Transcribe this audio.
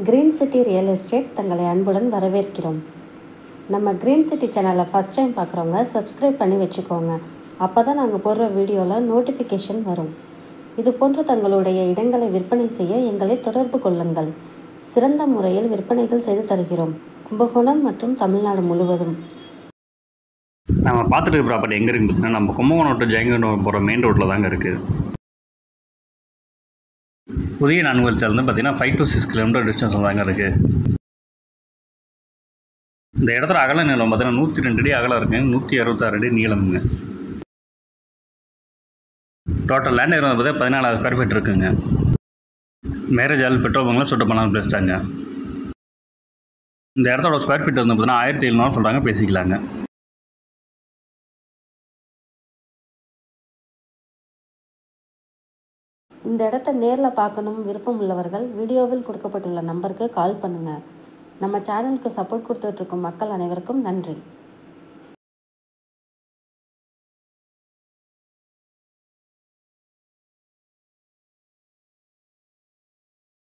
Green city real estate தங்களை அன்புடன் வரவேற்கிறோம். நம்ம கிரீன் சிட்டி சேனலை ஃபஸ்ட் டைம் பார்க்குறவங்க சப்ஸ்கிரைப் பண்ணி வச்சுக்கோங்க. அப்போ தான் நாங்கள் போடுற வீடியோவில் நோட்டிஃபிகேஷன் வரும். இது போன்ற தங்களுடைய இடங்களை விற்பனை செய்ய எங்களை தொடர்பு கொள்ளுங்கள். சிறந்த முறையில் விற்பனைகள் செய்து தருகிறோம். கும்பகோணம் மற்றும் தமிழ்நாடு முழுவதும். நம்ம பார்த்துட்டு இருக்க ப்ராப்பர்ட்டி எங்கே இருக்குன்னு பார்த்தீங்கன்னா, நம்ம கும்பகோணம் டு ஜெயங்கொண்டம் போகிற மெயின் ரோட்டில் தாங்க இருக்குது. புதிய நான்குவழிச்சாலை பார்த்தீங்கன்னா 5 to 6 கிலோமீட்டர் டிஸ்டன்ஸில் தாங்க இருக்குது. இந்த இடத்துல அகல நீளம் பார்த்தீங்கன்னா 102 அடி அகலம் இருக்குங்க, 166 அடி நீளமுங்க. டோட்டல் லேண்ட் ஏரியா பார்த்தீங்கன்னா 14,000 ஸ்கொயர் ஃபீட் இருக்குங்க. மேரேஜ் ஆல் பெட்ரோல் பங்க்லாம் சுட்ட பண்ணலாம் பிளேஸ் தாங்க. இந்த இடத்தோட ஸ்கொயர் ஃபீட் வந்து பார்த்தீங்கன்னா 1,700 சொல்கிறாங்க, பேசிக்கலாங்க. இந்த இடத்த நேரில் பார்க்கணும் விருப்பம் உள்ளவர்கள் வீடியோவில் கொடுக்கப்பட்டுள்ள நம்பருக்கு கால் பண்ணுங்கள். நம்ம சேனலுக்கு சப்போர்ட் கொடுத்துட்ருக்கும் மக்கள் அனைவருக்கும் நன்றி.